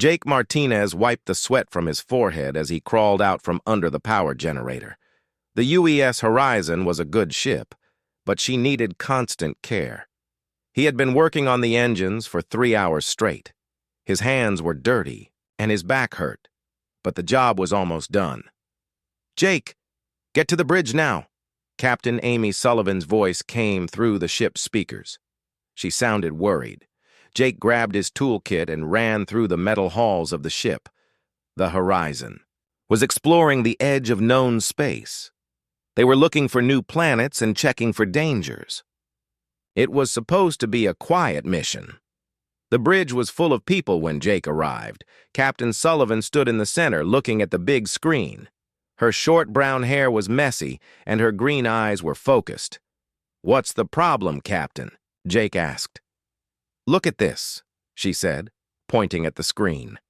Jake Martinez wiped the sweat from his forehead as he crawled out from under the power generator. The UES Horizon was a good ship, but she needed constant care. He had been working on the engines for 3 hours straight. His hands were dirty, and his back hurt, but the job was almost done. "Jake, get to the bridge now." Captain Amy Sullivan's voice came through the ship's speakers. She sounded worried. Jake grabbed his toolkit and ran through the metal halls of the ship. The Horizon was exploring the edge of known space. They were looking for new planets and checking for dangers. It was supposed to be a quiet mission. The bridge was full of people when Jake arrived. Captain Sullivan stood in the center looking at the big screen. Her short brown hair was messy and her green eyes were focused. "What's the problem, Captain?" Jake asked. "Look at this," she said, pointing at the screen.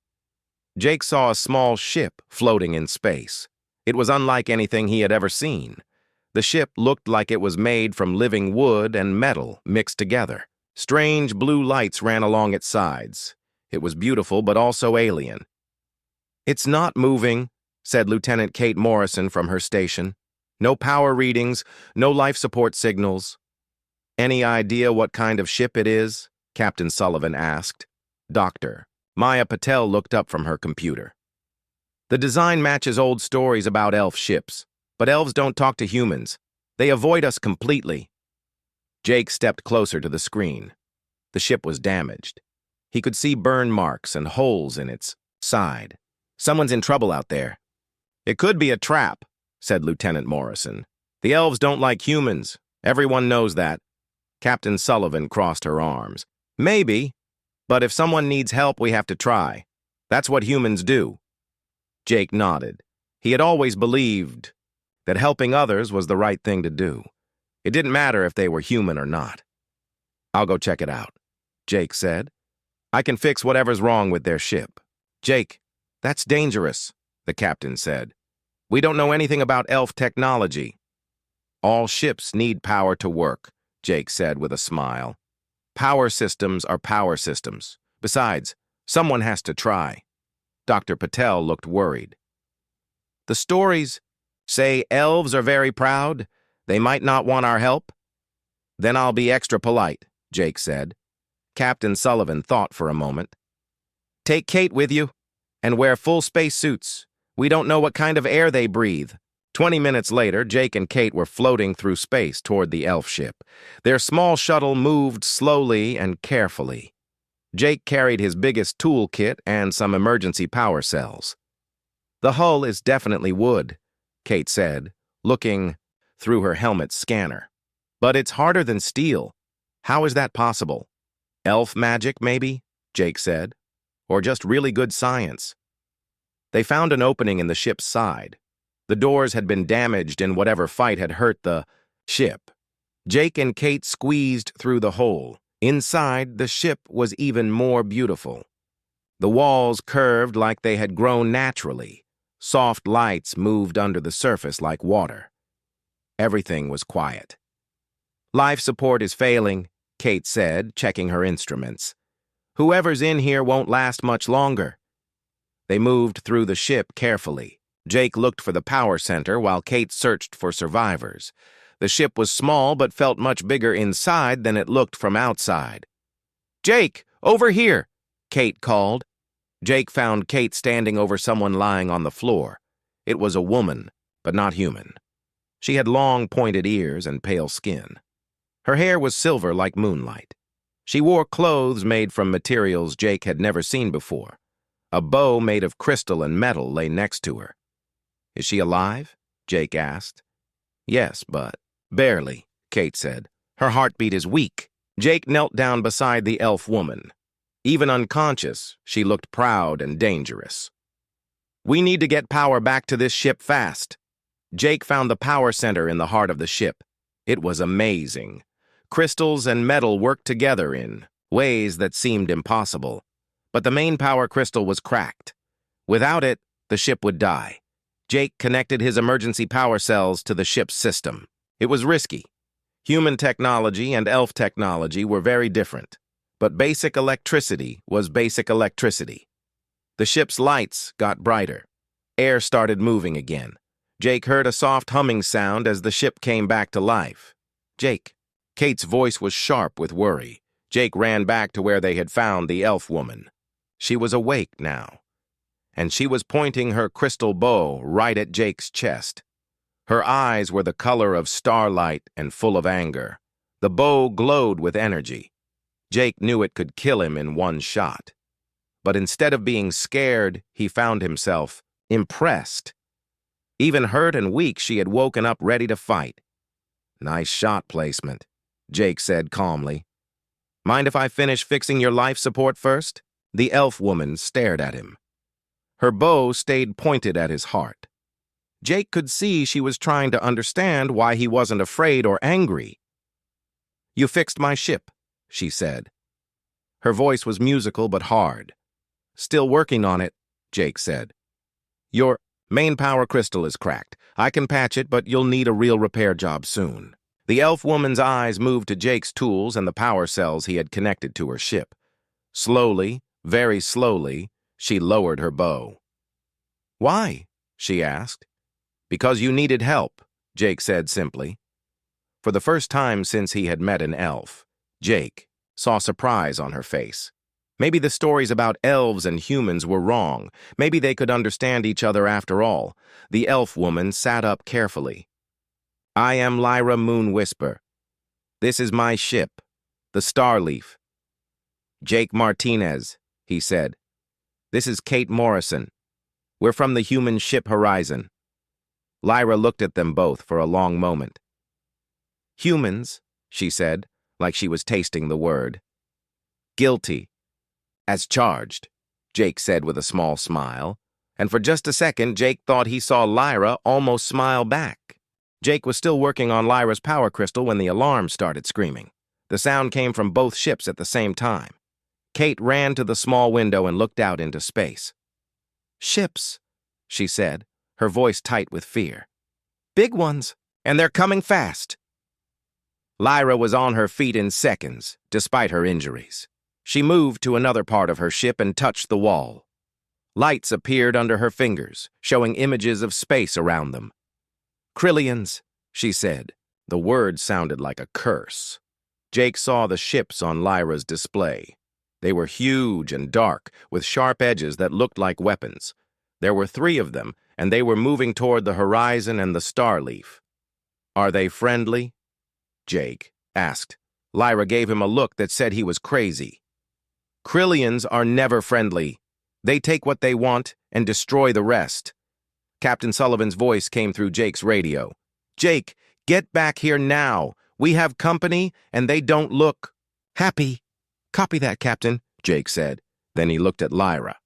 Jake saw a small ship floating in space. It was unlike anything he had ever seen. The ship looked like it was made from living wood and metal mixed together. Strange blue lights ran along its sides. It was beautiful but also alien. "It's not moving," said Lieutenant Kate Morrison from her station. "No power readings, no life support signals." "Any idea what kind of ship it is?" Captain Sullivan asked. Dr. Maya Patel looked up from her computer. "The design matches old stories about elf ships, but elves don't talk to humans. They avoid us completely." Jake stepped closer to the screen. The ship was damaged. He could see burn marks and holes in its side. "Someone's in trouble out there." "It could be a trap," said Lieutenant Morrison. "The elves don't like humans. Everyone knows that." Captain Sullivan crossed her arms. "Maybe, but if someone needs help, we have to try. That's what humans do." Jake nodded. He had always believed that helping others was the right thing to do. It didn't matter if they were human or not. "I'll go check it out," Jake said. "I can fix whatever's wrong with their ship." "Jake, that's dangerous," the captain said. "We don't know anything about elf technology." "All ships need power to work," Jake said with a smile. "Power systems are power systems. Besides, someone has to try." Dr. Patel looked worried. "The stories say elves are very proud. They might not want our help." "Then I'll be extra polite," Jake said. Captain Sullivan thought for a moment. "Take Kate with you and wear full space suits. We don't know what kind of air they breathe." 20 minutes later, Jake and Kate were floating through space toward the elf ship. Their small shuttle moved slowly and carefully. Jake carried his biggest toolkit and some emergency power cells. "The hull is definitely wood," Kate said, looking through her helmet's scanner. "But it's harder than steel. How is that possible?" "Elf magic, maybe," Jake said. "Or just really good science." They found an opening in the ship's side. The doors had been damaged in whatever fight had hurt the ship. Jake and Kate squeezed through the hole. Inside, the ship was even more beautiful. The walls curved like they had grown naturally. Soft lights moved under the surface like water. Everything was quiet. "Life support is failing," Kate said, checking her instruments. "Whoever's in here won't last much longer." They moved through the ship carefully. Jake looked for the power center while Kate searched for survivors. The ship was small but felt much bigger inside than it looked from outside. "Jake, over here!" Kate called. Jake found Kate standing over someone lying on the floor. It was a woman, but not human. She had long, pointed ears and pale skin. Her hair was silver like moonlight. She wore clothes made from materials Jake had never seen before. A bow made of crystal and metal lay next to her. "Is she alive?" Jake asked. "Yes, but barely," Kate said. "Her heartbeat is weak." Jake knelt down beside the elf woman. Even unconscious, she looked proud and dangerous. "We need to get power back to this ship fast." Jake found the power center in the heart of the ship. It was amazing. Crystals and metal worked together in ways that seemed impossible. But the main power crystal was cracked. Without it, the ship would die. Jake connected his emergency power cells to the ship's system. It was risky. Human technology and elf technology were very different. But basic electricity was basic electricity. The ship's lights got brighter. Air started moving again. Jake heard a soft humming sound as the ship came back to life. Jake. Kate's voice was sharp with worry. Jake ran back to where they had found the elf woman. She was awake now, and she was pointing her crystal bow right at Jake's chest. Her eyes were the color of starlight and full of anger. The bow glowed with energy. Jake knew it could kill him in one shot. But instead of being scared, he found himself impressed. Even hurt and weak, she had woken up ready to fight. "Nice shot placement," Jake said calmly. "Mind if I finish fixing your life support first?" The elf woman stared at him. Her bow stayed pointed at his heart. Jake could see she was trying to understand why he wasn't afraid or angry. "You fixed my ship," she said. Her voice was musical but hard. "Still working on it," Jake said. "Your main power crystal is cracked. I can patch it, but you'll need a real repair job soon." The elf woman's eyes moved to Jake's tools and the power cells he had connected to her ship. Slowly, very slowly, she lowered her bow. "Why?" she asked. "Because you needed help," Jake said simply. For the first time since he had met an elf, Jake saw surprise on her face. Maybe the stories about elves and humans were wrong. Maybe they could understand each other after all. The elf woman sat up carefully. "I am Lyra Moonwhisper. This is my ship, the Starleaf." "Jake Martinez," he said. "This is Kate Morrison. We're from the human ship Horizon." Lyra looked at them both for a long moment. "Humans," she said, like she was tasting the word. "Guilty. As charged," Jake said with a small smile, and for just a second Jake thought he saw Lyra almost smile back. Jake was still working on Lyra's power crystal when the alarm started screaming. The sound came from both ships at the same time. Kate ran to the small window and looked out into space. "Ships," she said, her voice tight with fear. "Big ones, and they're coming fast." Lyra was on her feet in seconds, despite her injuries. She moved to another part of her ship and touched the wall. Lights appeared under her fingers, showing images of space around them. "Krillians," she said. The word sounded like a curse. Jake saw the ships on Lyra's display. They were huge and dark, with sharp edges that looked like weapons. There were 3 of them, and they were moving toward the Horizon and the Starleaf. "Are they friendly?" Jake asked. Lyra gave him a look that said he was crazy. "Krillians are never friendly. They take what they want and destroy the rest." Captain Sullivan's voice came through Jake's radio. "Jake, get back here now. We have company, and they don't look happy." "Copy that, Captain," Jake said. Then he looked at Lyra.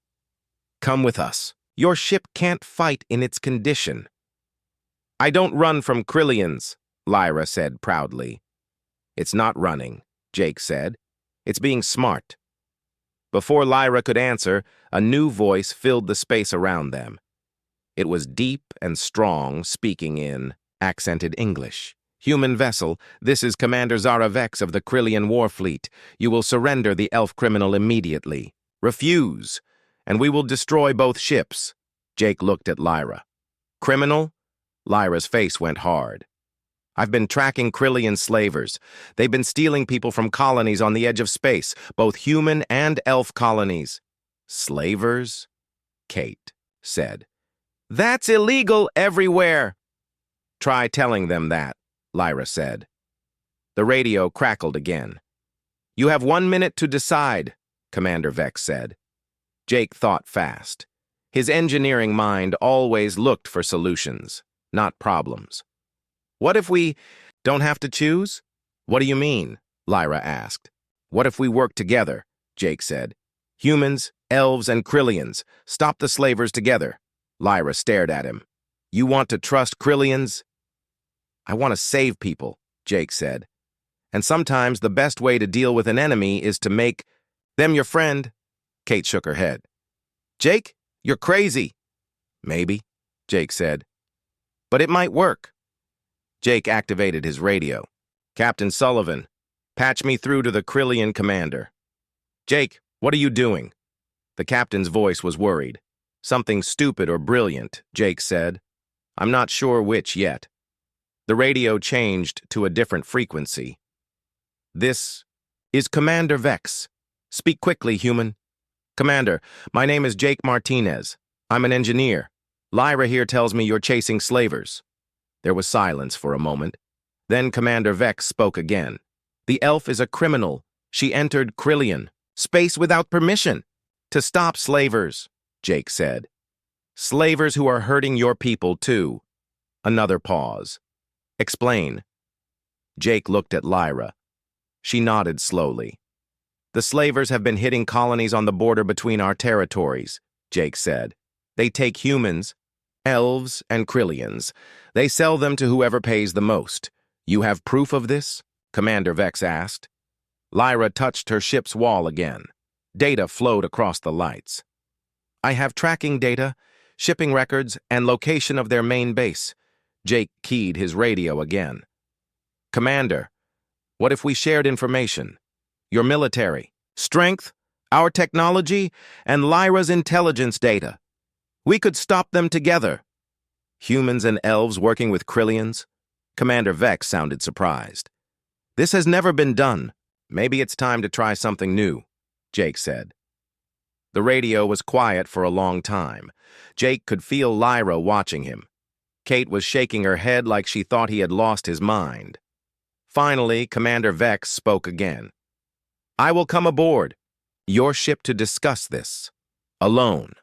"Come with us. Your ship can't fight in its condition." "I don't run from Krillians," Lyra said proudly. "It's not running," Jake said. "It's being smart." Before Lyra could answer, a new voice filled the space around them. It was deep and strong, speaking in accented English. "Human vessel, this is Commander Zara Vex of the Krillian War Fleet. You will surrender the elf criminal immediately. Refuse, and we will destroy both ships." Jake looked at Lyra. "Criminal?" Lyra's face went hard. "I've been tracking Krillian slavers. They've been stealing people from colonies on the edge of space, both human and elf colonies." "Slavers?" Kate said. "That's illegal everywhere." "Try telling them that," Lyra said. The radio crackled again. "You have 1 minute to decide," Commander Vex said. Jake thought fast. His engineering mind always looked for solutions, not problems. "What if we don't have to choose?" "What do you mean?" Lyra asked. "What if we work together?" Jake said. "Humans, elves, and Krillians. Stop the slavers together." Lyra stared at him. "You want to trust Krillians?" "I want to save people," Jake said. "And sometimes the best way to deal with an enemy is to make them your friend." Kate shook her head. "Jake, you're crazy." "Maybe," Jake said. "But it might work." Jake activated his radio. "Captain Sullivan, patch me through to the Krillian commander." "Jake, what are you doing?" The captain's voice was worried. Something stupid or brilliant, Jake said. I'm not sure which yet. The radio changed to a different frequency. This is Commander Vex. Speak quickly, human. Commander, my name is Jake Martinez. I'm an engineer. Lyra here tells me you're chasing slavers. There was silence for a moment. Then Commander Vex spoke again. The elf is a criminal. She entered Krillian, space without permission, to stop slavers, Jake said. Slavers who are hurting your people, too. Another pause. Explain. Jake looked at Lyra. She nodded slowly. The slavers have been hitting colonies on the border between our territories, Jake said. They take humans, elves, and Krillians. They sell them to whoever pays the most. You have proof of this? Commander Vex asked. Lyra touched her ship's wall again. Data flowed across the lights. I have tracking data, shipping records, and location of their main base. Jake keyed his radio again. Commander, what if we shared information? Your military, strength, our technology, and Lyra's intelligence data. We could stop them together. Humans and elves working with Krillians? Commander Vex sounded surprised. This has never been done. Maybe it's time to try something new, Jake said. The radio was quiet for a long time. Jake could feel Lyra watching him. Kate was shaking her head like she thought he had lost his mind. Finally, Commander Vex spoke again. I will come aboard your ship to discuss this. Alone.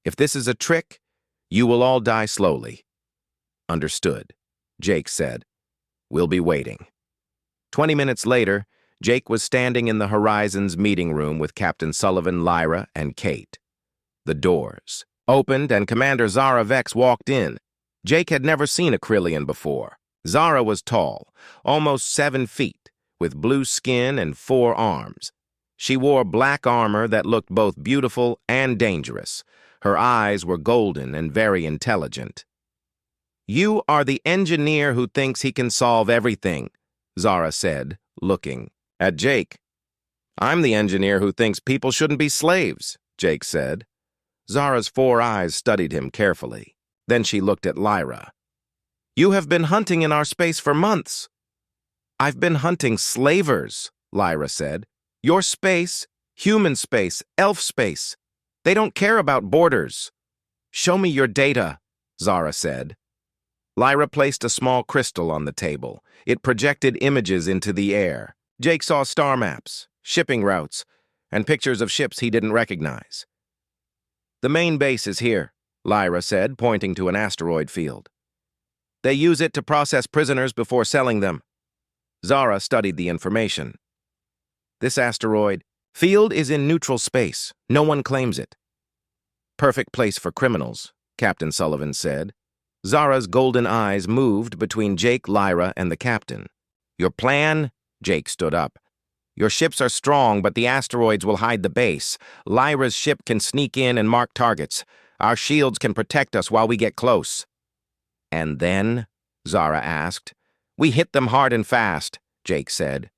If this is a trick, you will all die slowly. Understood, Jake said. We'll be waiting. 20 minutes later, Jake was standing in the Horizon's meeting room with Captain Sullivan, Lyra, and Kate. The doors opened and Commander Zara Vex walked in. Jake had never seen a Krillian before. Zara was tall, almost 7 feet, with blue skin and 4 arms. She wore black armor that looked both beautiful and dangerous. Her eyes were golden and very intelligent. You are the engineer who thinks he can solve everything, Zara said, looking at Jake. I'm the engineer who thinks people shouldn't be slaves, Jake said. Zara's 4 eyes studied him carefully. Then she looked at Lyra. You have been hunting in our space for months. I've been hunting slavers, Lyra said. Your space, human space, elf space. They don't care about borders. Show me your data, Zara said. Lyra placed a small crystal on the table. It projected images into the air. Jake saw star maps, shipping routes, and pictures of ships he didn't recognize. The main base is here, Lyra said, pointing to an asteroid field. They use it to process prisoners before selling them. Zara studied the information. This asteroid field is in neutral space. No one claims it. Perfect place for criminals, Captain Sullivan said. Zara's golden eyes moved between Jake, Lyra, and the captain. Your plan? Jake stood up. Your ships are strong, but the asteroids will hide the base. Lyra's ship can sneak in and mark targets. Our shields can protect us while we get close. And then? Zara asked. We hit them hard and fast, Jake said.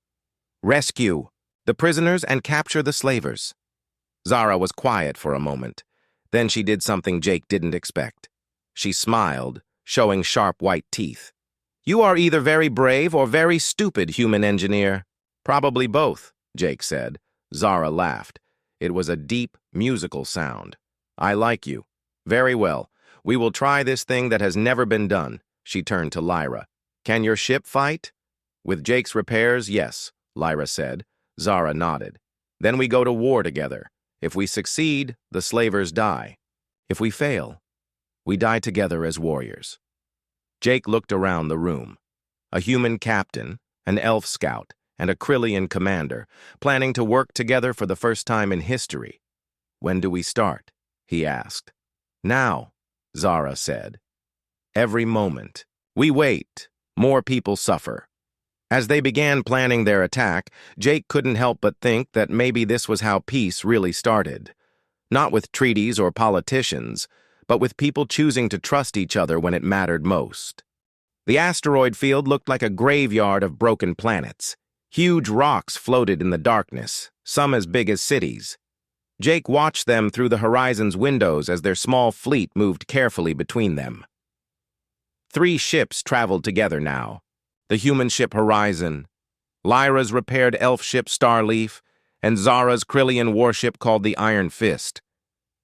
Rescue the prisoners and capture the slavers. Zara was quiet for a moment. Then she did something Jake didn't expect. She smiled, showing sharp white teeth. You are either very brave or very stupid, human engineer. Probably both, Jake said. Zara laughed. It was a deep, musical sound. I like you. Very well. We will try this thing that has never been done. She turned to Lyra. Can your ship fight? With Jake's repairs, yes, Lyra said. Zara nodded. Then we go to war together. If we succeed, the slavers die. If we fail, we die together as warriors. Jake looked around the room. A human captain, an elf scout, and a Krillian commander, planning to work together for the first time in history. When do we start? He asked. Now, Zara said. Every moment. We wait. More people suffer. As they began planning their attack, Jake couldn't help but think that maybe this was how peace really started. Not with treaties or politicians, but with people choosing to trust each other when it mattered most. The asteroid field looked like a graveyard of broken planets. Huge rocks floated in the darkness, some as big as cities. Jake watched them through the Horizon's windows as their small fleet moved carefully between them. 3 ships traveled together now. The human ship Horizon, Lyra's repaired elf ship Starleaf, and Zara's Krillian warship called the Iron Fist.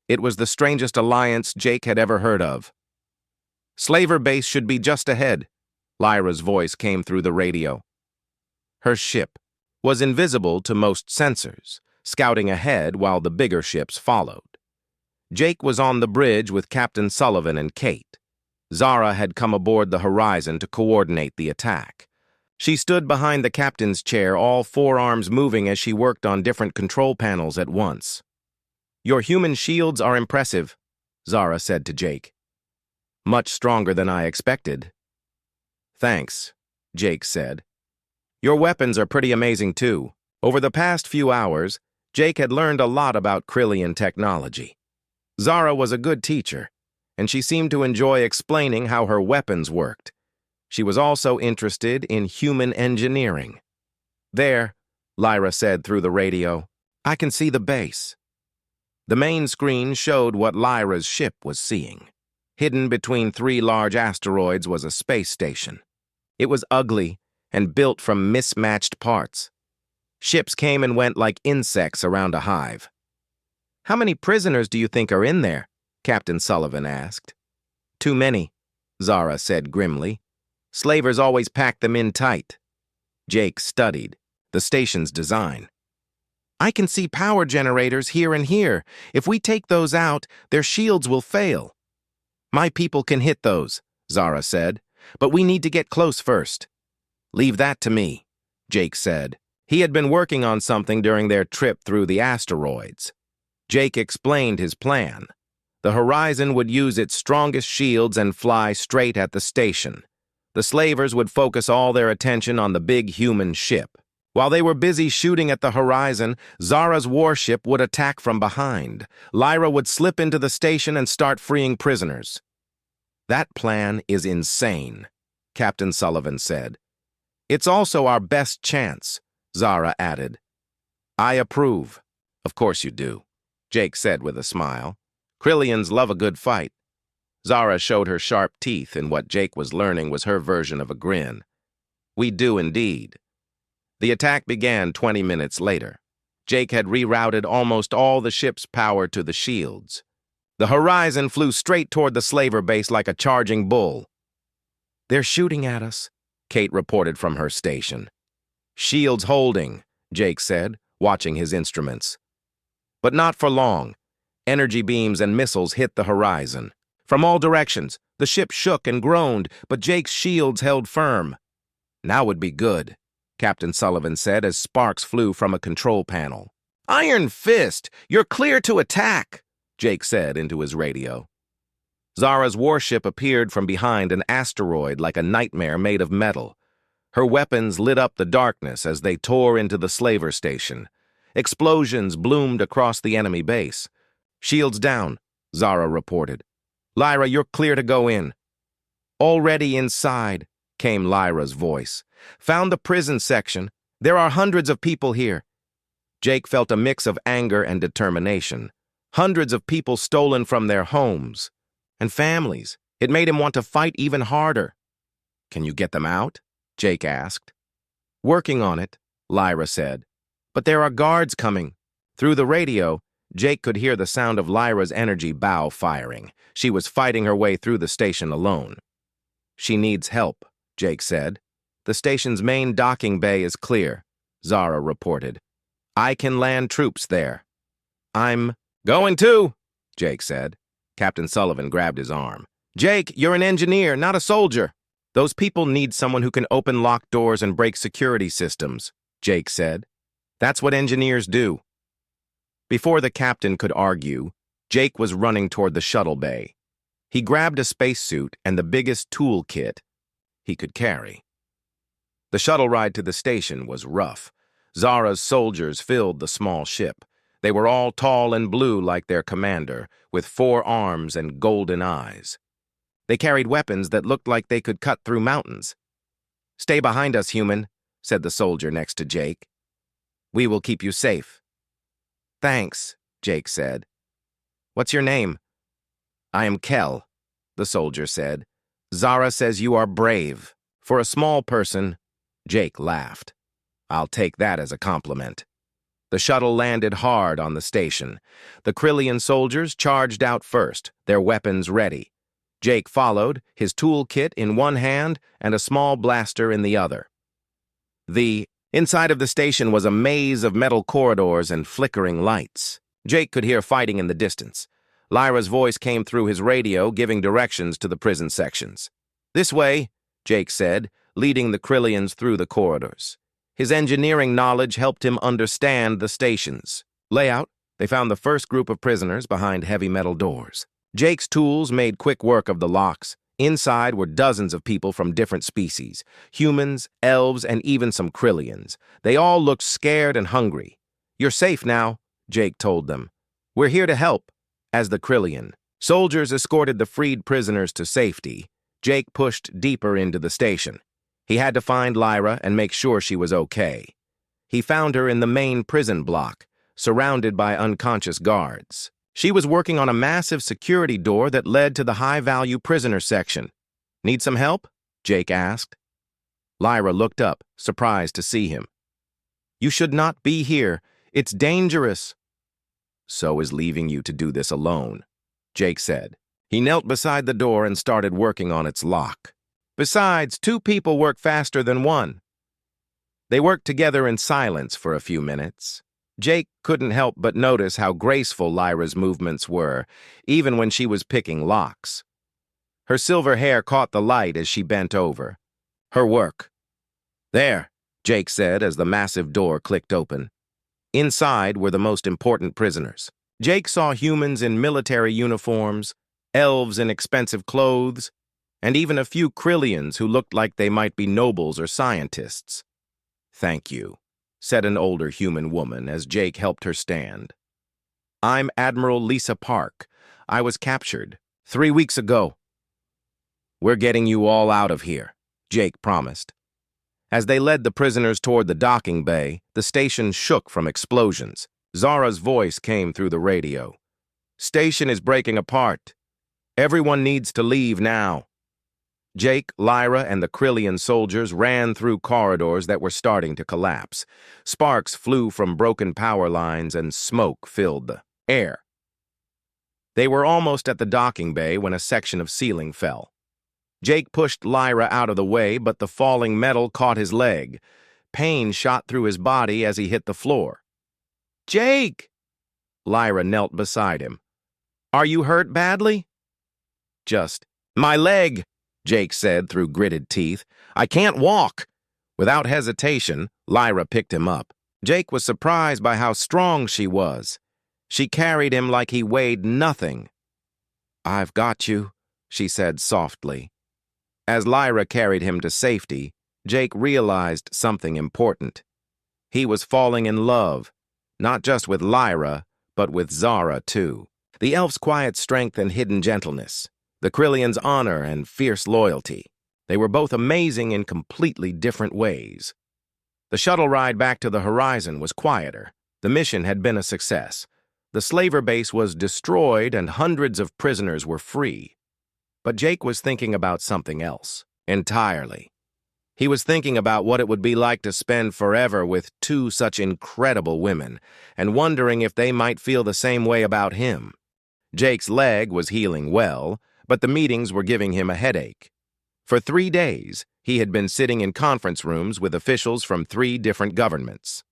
It was the strangest alliance Jake had ever heard of. "Slaver base should be just ahead," Lyra's voice came through the radio. Her ship was invisible to most sensors, scouting ahead while the bigger ships followed. Jake was on the bridge with Captain Sullivan and Kate. Zara had come aboard the Horizon to coordinate the attack. She stood behind the captain's chair, all 4 arms moving as she worked on different control panels at once. "Your human shields are impressive," Zara said to Jake. "Much stronger than I expected." "Thanks," Jake said. "Your weapons are pretty amazing too." Over the past few hours, Jake had learned a lot about Krillian technology. Zara was a good teacher, and she seemed to enjoy explaining how her weapons worked. She was also interested in human engineering. "There," Lyra said through the radio, "I can see the base." The main screen showed what Lyra's ship was seeing. Hidden between 3 large asteroids was a space station. It was ugly and built from mismatched parts. Ships came and went like insects around a hive. "How many prisoners do you think are in there?" Captain Sullivan asked. "Too many," Zara said grimly. "Slavers always pack them in tight." Jake studied the station's design. "I can see power generators here and here. If we take those out, their shields will fail." "My people can hit those," Zara said, "but we need to get close first." "Leave that to me," Jake said. He had been working on something during their trip through the asteroids. Jake explained his plan. The Horizon would use its strongest shields and fly straight at the station. The slavers would focus all their attention on the big human ship. While they were busy shooting at the Horizon, Zara's warship would attack from behind. Lyra would slip into the station and start freeing prisoners. "That plan is insane," Captain Sullivan said. "It's also our best chance," Zara added. "I approve." "Of course you do," Jake said with a smile. "Krillians love a good fight." Zara showed her sharp teeth, and what Jake was learning was her version of a grin. "We do indeed." The attack began 20 minutes later. Jake had rerouted almost all the ship's power to the shields. The Horizon flew straight toward the slaver base like a charging bull. "They're shooting at us," Kate reported from her station. "Shields holding," Jake said, watching his instruments. But not for long. Energy beams and missiles hit the Horizon. From all directions, the ship shook and groaned, but Jake's shields held firm. "Now would be good," Captain Sullivan said as sparks flew from a control panel. "Iron Fist, you're clear to attack," Jake said into his radio. Zara's warship appeared from behind an asteroid like a nightmare made of metal. Her weapons lit up the darkness as they tore into the slaver station. Explosions bloomed across the enemy base. "Shields down," Zara reported. "Lyra, you're clear to go in." "Already inside," came Lyra's voice. "Found the prison section. There are hundreds of people here." Jake felt a mix of anger and determination. Hundreds of people stolen from their homes and families. It made him want to fight even harder. "Can you get them out?" Jake asked. "Working on it," Lyra said. "But there are guards coming." Through the radio, Jake could hear the sound of Lyra's energy bow firing. She was fighting her way through the station alone. "She needs help," Jake said. "The station's main docking bay is clear," Zara reported. "I can land troops there." "I'm going too," Jake said. Captain Sullivan grabbed his arm. "Jake, you're an engineer, not a soldier." "Those people need someone who can open locked doors and break security systems," Jake said. "That's what engineers do." Before the captain could argue, Jake was running toward the shuttle bay. He grabbed a spacesuit and the biggest tool kit he could carry. The shuttle ride to the station was rough. Zara's soldiers filled the small ship. They were all tall and blue like their commander, with 4 arms and golden eyes. They carried weapons that looked like they could cut through mountains. "Stay behind us, human," said the soldier next to Jake. "We will keep you safe." "Thanks," Jake said. "What's your name?" "I am Kel," the soldier said. "Zara says you are brave. For a small person," Jake laughed. "I'll take that as a compliment." The shuttle landed hard on the station. The Krillian soldiers charged out first, their weapons ready. Jake followed, his toolkit in one hand and a small blaster in the other. Inside of the station was a maze of metal corridors and flickering lights. Jake could hear fighting in the distance. Lyra's voice came through his radio, giving directions to the prison sections. "This way," Jake said, leading the Krillians through the corridors. His engineering knowledge helped him understand the station's layout. They found the first group of prisoners behind heavy metal doors. Jake's tools made quick work of the locks. Inside were dozens of people from different species, humans, elves, and even some Krillians. They all looked scared and hungry. "You're safe now," Jake told them. "We're here to help." As the Krillian soldiers escorted the freed prisoners to safety, Jake pushed deeper into the station. He had to find Lyra and make sure she was okay. He found her in the main prison block, surrounded by unconscious guards. She was working on a massive security door that led to the high-value prisoner section. "Need some help?" Jake asked. Lyra looked up, surprised to see him. "You should not be here. It's dangerous." "So is leaving you to do this alone," Jake said. He knelt beside the door and started working on its lock. "Besides, 2 people work faster than 1. They worked together in silence for a few minutes. Jake couldn't help but notice how graceful Lyra's movements were, even when she was picking locks. Her silver hair caught the light as she bent over. Her work. "There," Jake said as the massive door clicked open. Inside were the most important prisoners. Jake saw humans in military uniforms, elves in expensive clothes, and even a few Krillians who looked like they might be nobles or scientists. "Thank you," said an older human woman as Jake helped her stand. "I'm Admiral Lisa Park. I was captured 3 weeks ago." "We're getting you all out of here," Jake promised. As they led the prisoners toward the docking bay, the station shook from explosions. Zara's voice came through the radio. "Station is breaking apart. Everyone needs to leave now." Jake, Lyra, and the Krillian soldiers ran through corridors that were starting to collapse. Sparks flew from broken power lines and smoke filled the air. They were almost at the docking bay when a section of ceiling fell. Jake pushed Lyra out of the way, but the falling metal caught his leg. Pain shot through his body as he hit the floor. "Jake!" Lyra knelt beside him. "Are you hurt badly?" "Just my leg," Jake said through gritted teeth. "I can't walk." Without hesitation, Lyra picked him up. Jake was surprised by how strong she was. She carried him like he weighed nothing. "I've got you," she said softly. As Lyra carried him to safety, Jake realized something important. He was falling in love, not just with Lyra, but with Zara too. The elf's quiet strength and hidden gentleness. The Krillian's honor and fierce loyalty. They were both amazing in completely different ways. The shuttle ride back to the horizon was quieter. The mission had been a success. The slaver base was destroyed and hundreds of prisoners were free. But Jake was thinking about something else, entirely. He was thinking about what it would be like to spend forever with 2 such incredible women, and wondering if they might feel the same way about him. Jake's leg was healing well, but the meetings were giving him a headache. For 3 days, he had been sitting in conference rooms with officials from 3 different governments.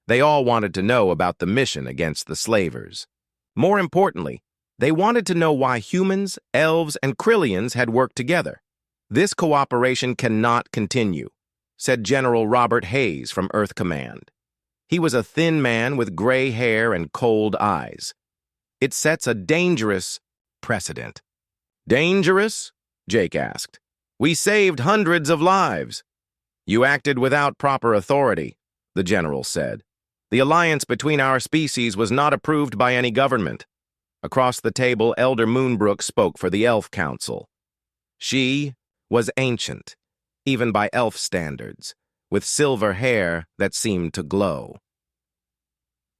They all wanted to know about the mission against the slavers. More importantly, they wanted to know why humans, elves, and Krillians had worked together. "This cooperation cannot continue," said General Robert Hayes from Earth Command. He was a thin man with gray hair and cold eyes. "It sets a dangerous precedent." "Dangerous?" Jake asked. "We saved hundreds of lives." "You acted without proper authority," the general said. "The alliance between our species was not approved by any government." Across the table, Elder Moonbrook spoke for the Elf Council. She was ancient, even by elf standards, with silver hair that seemed to glow.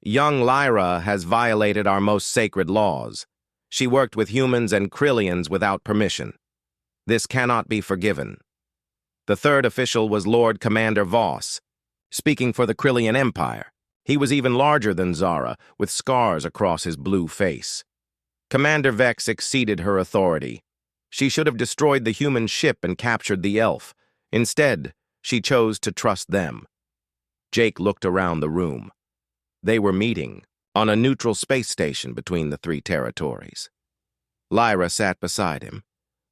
Young Lyra has violated our most sacred laws. She worked with humans and Krillians without permission. This cannot be forgiven. The third official was Lord Commander Voss, speaking for the Krillian Empire. He was even larger than Zara, with scars across his blue face. Commander Vex exceeded her authority. She should have destroyed the human ship and captured the elf. Instead, she chose to trust them. Jake looked around the room. They were meeting on a neutral space station between the three territories. Lyra sat beside him,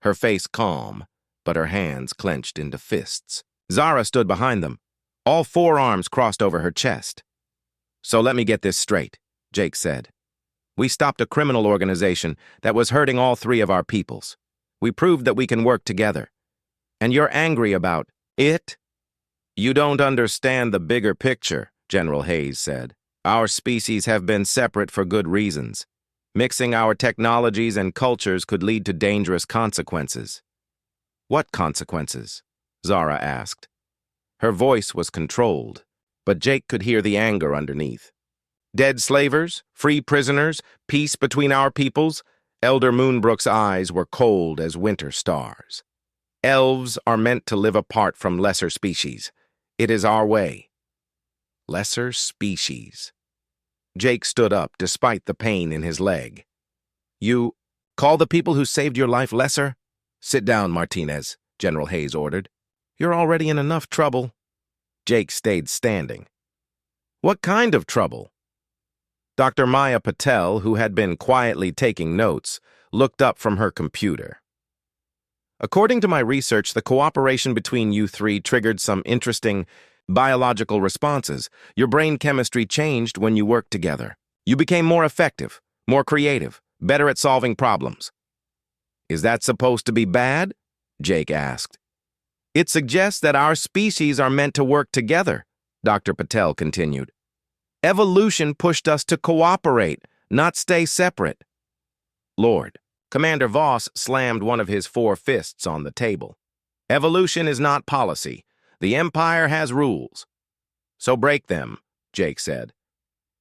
her face calm, but her hands clenched into fists. Zara stood behind them, all four arms crossed over her chest. "So let me get this straight," Jake said. "We stopped a criminal organization that was hurting all three of our peoples. We proved that we can work together. And you're angry about it?" "You don't understand the bigger picture," General Hayes said. "Our species have been separate for good reasons. Mixing our technologies and cultures could lead to dangerous consequences." "What consequences?" Zara asked. Her voice was controlled, but Jake could hear the anger underneath. "Dead slavers, free prisoners, peace between our peoples." Elder Moonbrook's eyes were cold as winter stars. "Elves are meant to live apart from lesser species. It is our way." Lesser species. Jake stood up despite the pain in his leg. "You call the people who saved your life lesser?" "Sit down, Martinez," General Hayes ordered. "You're already in enough trouble." Jake stayed standing. "What kind of trouble?" Dr. Maya Patel, who had been quietly taking notes, looked up from her computer. "According to my research, the cooperation between you three triggered some interesting biological responses. Your brain chemistry changed when you worked together. You became more effective, more creative, better at solving problems." "Is that supposed to be bad?" Jake asked. "It suggests that our species are meant to work together," Dr. Patel continued. "Evolution pushed us to cooperate, not stay separate." "Lord," Commander Voss slammed one of his four fists on the table. "Evolution is not policy. The Empire has rules." "So break them," Jake said.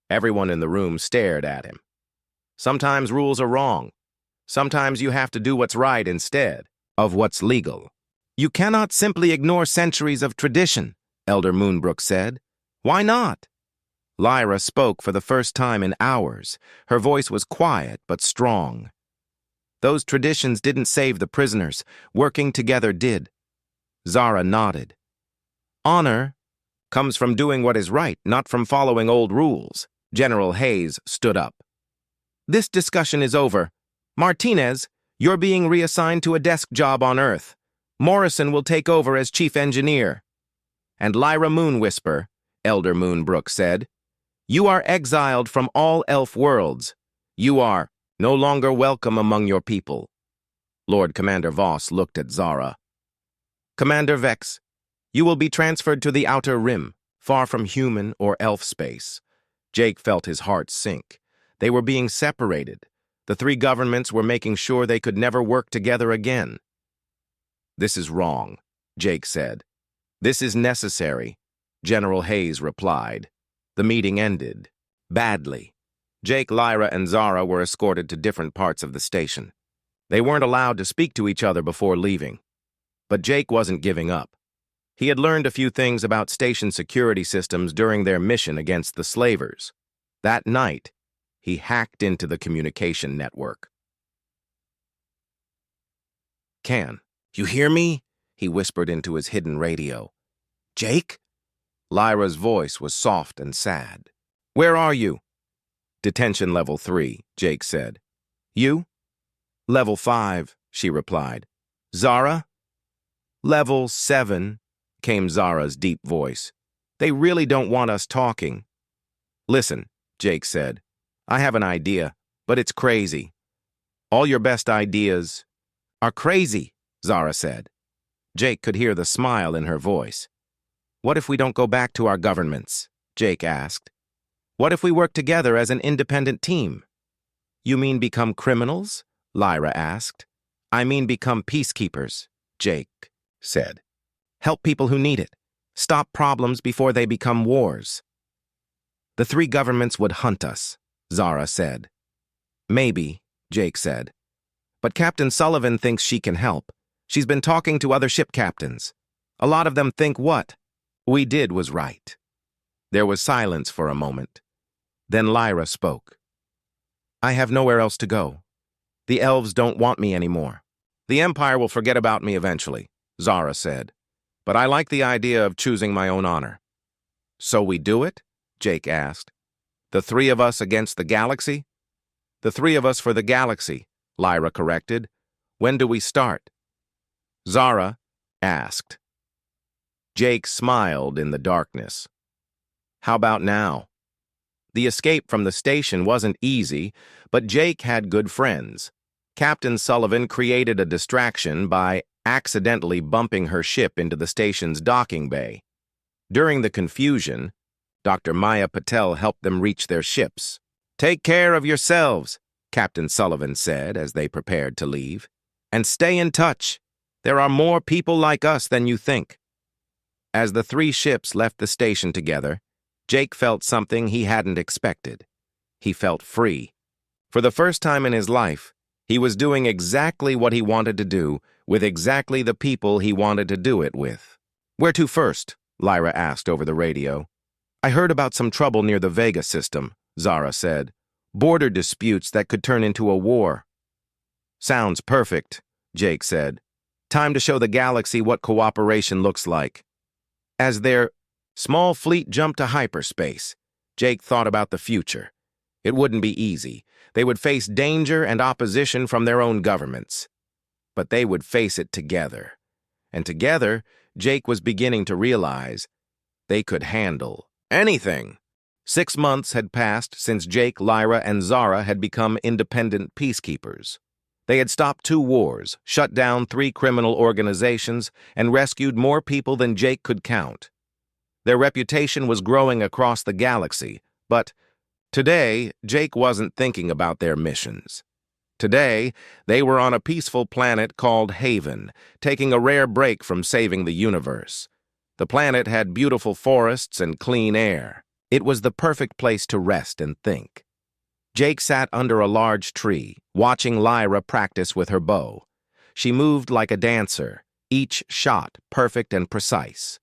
Everyone in the room stared at him. "Sometimes rules are wrong. Sometimes you have to do what's right instead of what's legal." "You cannot simply ignore centuries of tradition," Elder Moonbrook said. "Why not?" Lyra spoke for the first time in hours. Her voice was quiet but strong. "Those traditions didn't save the prisoners. Working together did." Zara nodded. "Honor comes from doing what is right, not from following old rules." General Hayes stood up. "This discussion is over. Martinez, you're being reassigned to a desk job on Earth. Morrison will take over as chief engineer." "And Lyra Moonwhisper," Elder Moonbrook said, "you are exiled from all elf worlds. You are no longer welcome among your people." Lord Commander Voss looked at Zara. "Commander Vex, you will be transferred to the Outer Rim, far from human or elf space." Jake felt his heart sink. They were being separated. The three governments were making sure they could never work together again. "This is wrong," Jake said. "This is necessary," General Hayes replied. The meeting ended. Badly. Jake, Lyra, and Zara were escorted to different parts of the station. They weren't allowed to speak to each other before leaving. But Jake wasn't giving up. He had learned a few things about station security systems during their mission against the slavers. That night, he hacked into the communication network. "Can you hear me?" he whispered into his hidden radio. "Jake?" Lyra's voice was soft and sad. "Where are you?" "Detention level 3, Jake said. "You?" "Level 5, she replied. "Zara?" "Level 7, came Zara's deep voice. "They really don't want us talking." "Listen," Jake said. "I have an idea, but it's crazy." "All your best ideas are crazy," Zara said. Jake could hear the smile in her voice. "What if we don't go back to our governments?" Jake asked. "What if we work together as an independent team?" "You mean become criminals?" Lyra asked. "I mean become peacekeepers," Jake said. "Help people who need it. Stop problems before they become wars." The three governments would hunt us, Zara said. Maybe, Jake said. But Captain Sullivan thinks she can help. She's been talking to other ship captains. A lot of them think what we did was right. There was silence for a moment. Then Lyra spoke. I have nowhere else to go. The elves don't want me anymore. The Empire will forget about me eventually, Zara said. But I like the idea of choosing my own honor. So we do it? Jake asked. The three of us against the galaxy? The three of us for the galaxy, Lyra corrected. When do we start? Zara asked. Jake smiled in the darkness. How about now? The escape from the station wasn't easy, but Jake had good friends. Captain Sullivan created a distraction by accidentally bumping her ship into the station's docking bay. During the confusion, Dr. Maya Patel helped them reach their ships. Take care of yourselves, Captain Sullivan said as they prepared to leave. And stay in touch. There are more people like us than you think. As the three ships left the station together, Jake felt something he hadn't expected. He felt free. For the first time in his life, he was doing exactly what he wanted to do with exactly the people he wanted to do it with. Where to first? Lyra asked over the radio. I heard about some trouble near the Vega system, Zara said. Border disputes that could turn into a war. Sounds perfect, Jake said. Time to show the galaxy what cooperation looks like. As their small fleet jumped to hyperspace, Jake thought about the future. It wouldn't be easy. They would face danger and opposition from their own governments. But they would face it together. And together, Jake was beginning to realize they could handle anything. 6 months had passed since Jake, Lyra, and Zara had become independent peacekeepers. They had stopped 2 wars, shut down 3 criminal organizations, and rescued more people than Jake could count. Their reputation was growing across the galaxy, but today, Jake wasn't thinking about their missions. Today, they were on a peaceful planet called Haven, taking a rare break from saving the universe. The planet had beautiful forests and clean air. It was the perfect place to rest and think. Jake sat under a large tree, watching Lyra practice with her bow. She moved like a dancer, each shot perfect and precise.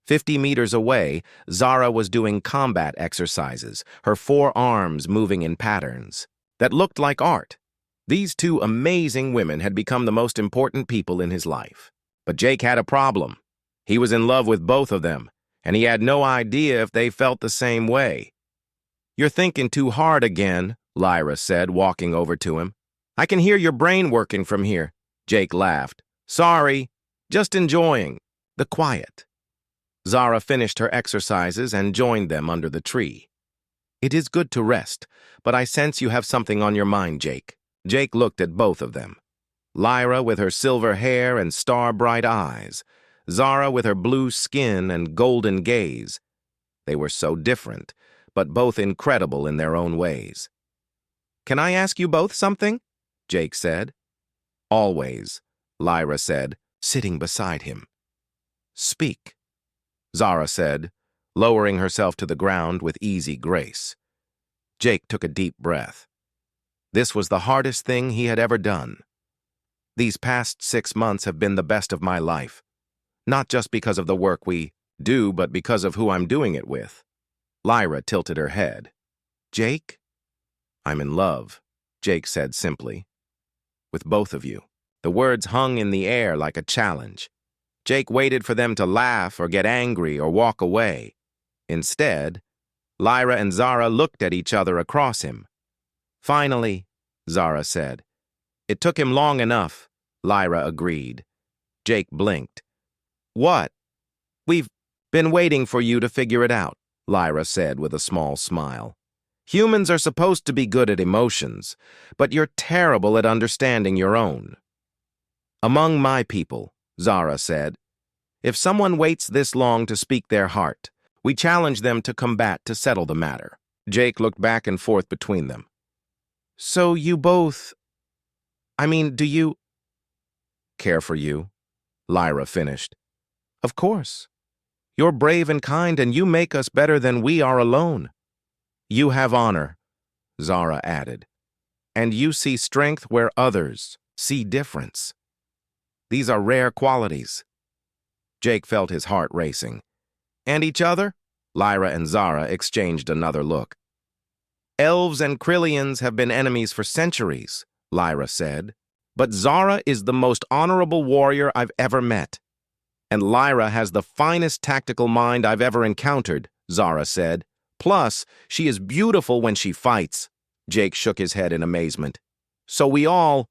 50 meters away, Zara was doing combat exercises, her 4 arms moving in patterns that looked like art. These 2 amazing women had become the most important people in his life. But Jake had a problem. He was in love with both of them, and he had no idea if they felt the same way. You're thinking too hard again, Lyra said, walking over to him. I can hear your brain working from here. Jake laughed. Sorry, just enjoying the quiet. Zara finished her exercises and joined them under the tree. It is good to rest, but I sense you have something on your mind, Jake. Jake looked at both of them. Lyra with her silver hair and star-bright eyes. Zara with her blue skin and golden gaze. They were so different, but both incredible in their own ways. Can I ask you both something? Jake said. Always, Lyra said, sitting beside him. Speak, Zara said, lowering herself to the ground with easy grace. Jake took a deep breath. This was the hardest thing he had ever done. These past 6 months have been the best of my life. Not just because of the work we do, but because of who I'm doing it with. Lyra tilted her head. Jake? I'm in love, Jake said simply. With both of you. The words hung in the air like a challenge. Jake waited for them to laugh or get angry or walk away. Instead, Lyra and Zara looked at each other across him. Finally, Zara said. It took him long enough, Lyra agreed. Jake blinked. What? We've been waiting for you to figure it out, Lyra said with a small smile. Humans are supposed to be good at emotions, but you're terrible at understanding your own. Among my people, Zara said, if someone waits this long to speak their heart, we challenge them to combat to settle the matter. Jake looked back and forth between them. So you both... do you... care for you? Lyra finished. Of course. You're brave and kind, and you make us better than we are alone. You have honor, Zara added, and you see strength where others see difference. These are rare qualities. Jake felt his heart racing. And each other? Lyra and Zara exchanged another look. Elves and Krillians have been enemies for centuries, Lyra said, but Zara is the most honorable warrior I've ever met. And Lyra has the finest tactical mind I've ever encountered, Zara said. Plus, she is beautiful when she fights. Jake shook his head in amazement. So we all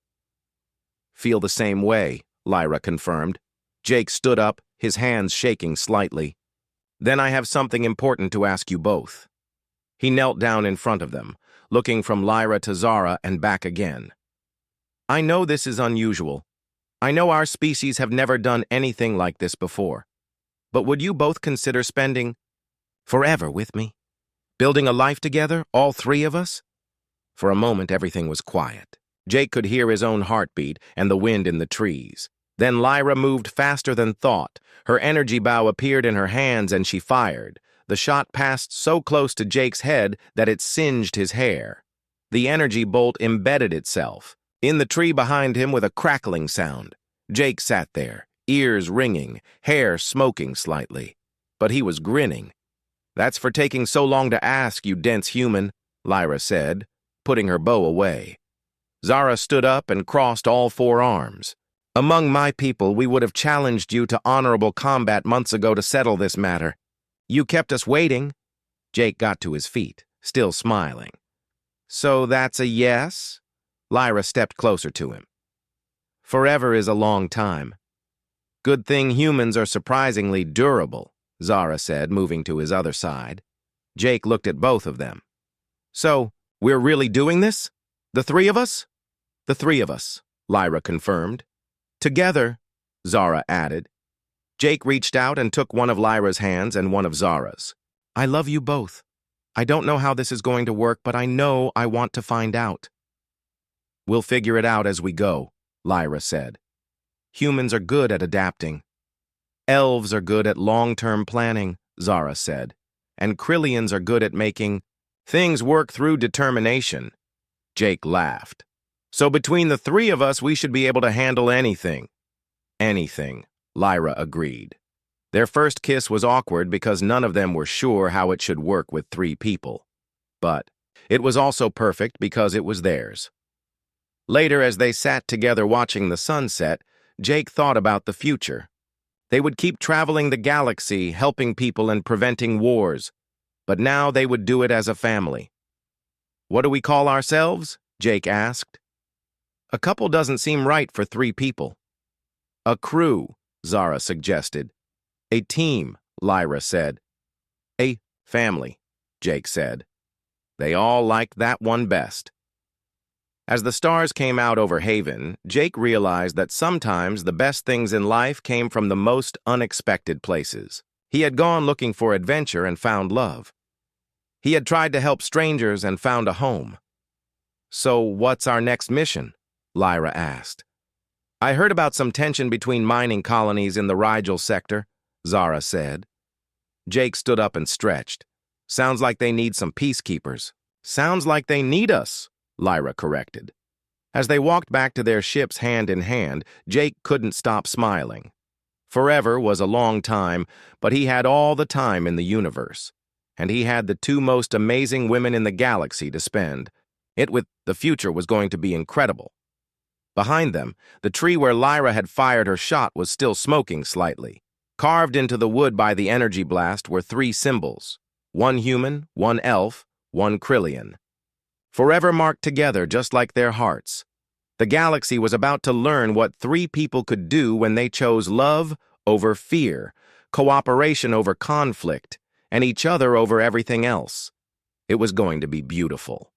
feel the same way, Lyra confirmed. Jake stood up, his hands shaking slightly. Then I have something important to ask you both. He knelt down in front of them, looking from Lyra to Zara and back again. I know this is unusual. I know our species have never done anything like this before. But would you both consider spending forever with me? Building a life together, all three of us? For a moment, everything was quiet. Jake could hear his own heartbeat and the wind in the trees. Then Lyra moved faster than thought. Her energy bow appeared in her hands and she fired. The shot passed so close to Jake's head that it singed his hair. The energy bolt embedded itself in the tree behind him with a crackling sound. Jake sat there, ears ringing, hair smoking slightly. But he was grinning. That's for taking so long to ask, you dense human, Lyra said, putting her bow away. Zara stood up and crossed all four arms. Among my people, we would have challenged you to honorable combat months ago to settle this matter. You kept us waiting. Jake got to his feet, still smiling. So that's a yes? Lyra stepped closer to him. Forever is a long time. Good thing humans are surprisingly durable, Zara said, moving to his other side. Jake looked at both of them. So, we're really doing this? The three of us? The three of us, Lyra confirmed. Together, Zara added. Jake reached out and took one of Lyra's hands and one of Zara's. I love you both. I don't know how this is going to work, but I know I want to find out. We'll figure it out as we go, Lyra said. Humans are good at adapting. Elves are good at long-term planning, Zara said. And Krillians are good at making things work through determination. Jake laughed. So between the three of us, we should be able to handle anything. Anything, Lyra agreed. Their first kiss was awkward because none of them were sure how it should work with three people. But it was also perfect because it was theirs. Later, as they sat together watching the sunset, Jake thought about the future. They would keep traveling the galaxy, helping people and preventing wars. But now they would do it as a family. What do we call ourselves? Jake asked. A couple doesn't seem right for three people. A crew, Zara suggested. A team, Lyra said. A family, Jake said. They all liked that one best. As the stars came out over Haven, Jake realized that sometimes the best things in life came from the most unexpected places. He had gone looking for adventure and found love. He had tried to help strangers and found a home. So what's our next mission? Lyra asked. I heard about some tension between mining colonies in the Rigel sector, Zara said. Jake stood up and stretched. Sounds like they need some peacekeepers. Sounds like they need us, Lyra corrected. As they walked back to their ships hand in hand, Jake couldn't stop smiling. Forever was a long time, but he had all the time in the universe. And he had the two most amazing women in the galaxy to spend. The future was going to be incredible. Behind them, the tree where Lyra had fired her shot was still smoking slightly. Carved into the wood by the energy blast were three symbols. One human, one elf, one Krillian. Forever marked together just like their hearts. The galaxy was about to learn what three people could do when they chose love over fear, cooperation over conflict, and each other over everything else. It was going to be beautiful.